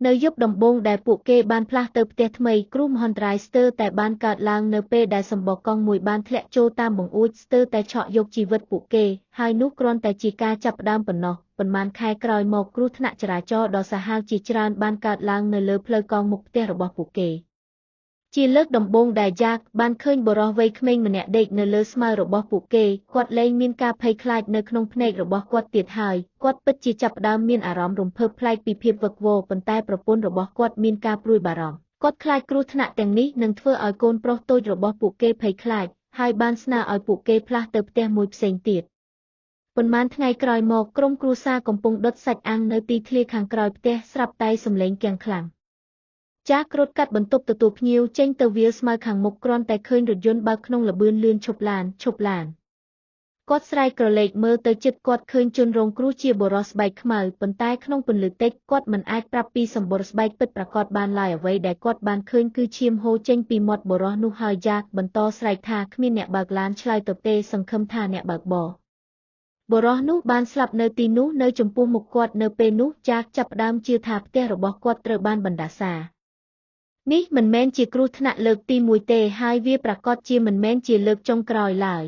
Nơi giúp đồng bông đại phụ kê ban pla tơ tết mây crum hòn trái stơ tại ban cạt lang nơi pê đại sầm bò con mùi ban thẹn chô tam bồng uất stơ tại trọ dục chỉ vật phụ kê hai nút gron tại chỉ ca chập đam bẩn nọ bẩn man khai còi mọc cru thẹn chả cho đò sa hao chỉ tràn ban cạt lang nơi lơ plơ con mục tê robot phụ kê chỉ lướt đồng bông đại giác ban khơi bờ rò vây khmênh mình nẹt đệt nơi lơ smile robot phụ kê quạt lên miên ca pay clyde nơi khung phnek robot quạt tiệt hài quạt bứt chỉ chập đam miên à róm rùng phơ clyde bị phiệp vật vô bẩn taiประปนរបស់គាត់មានការព្រួយបារម្ភគាត់ខ្លាចគ្រោះថ្នាក់ទាំងនេះនឹងធ្វើឲ្យកូនប្រុសតូចរបស់ពួកគេភ័យខ្លាចហើយបានស្នើឲ្យពួកគេផ្លាស់ទៅផ្ទះមួយផ្សេងទៀតប៉ុន្មានថ្ងៃក្រោយមកក្រុមគ្រួសារកំពុងដុតសាច់អាំងនៅទីធ្លាខាងក្រោយផ្ទះស្រាប់តែសំឡេងគាំងខ្លាំងចាស់រត់កាត់បន្ទប់ទទួលភ្ញៀវចេញទៅវាលស្មៅខាងមុខគ្រាន់តែឃើញរថយន្តបើកក្នុងល្បឿនលឿនឈប់ឡានគាត់ស្រែកក្រឡេកមើលទៅជិតគាត់ឃើញជនរងគ្រោះជាបុរសស្បែកខ្មៅប៉ុន្តែក្នុងពន្លឺតិចគាត់មិនអាចប្រាប់ពីសម្បុរស្បែកពិតប្រាកដបានឡើយអ្វីដែលគាត់បានឃើញគឺឈាមហូរចេញពីមាត់បុរសនោះហើយយ៉ាកបន្តស្រែកថាគ្មានអ្នកបើកឡានឆ្លើយទៅទេសង្ឃឹមថាអ្នកបើកបរបុរសនោះបានស្លាប់នៅទីនោះនៅចំពោះមុខគាត់នៅពេលនោះយ៉ាកចាប់ផ្ដើមជឿថាផ្ទះរបស់គាត់ត្រូវបានបណ្ដាសានេះមិនមែនជាគ្រោះថ្នាក់លើកទី1ទេហើយវាប្រាកដជាមិនមែនជាលើកចុងក្រោយឡើយ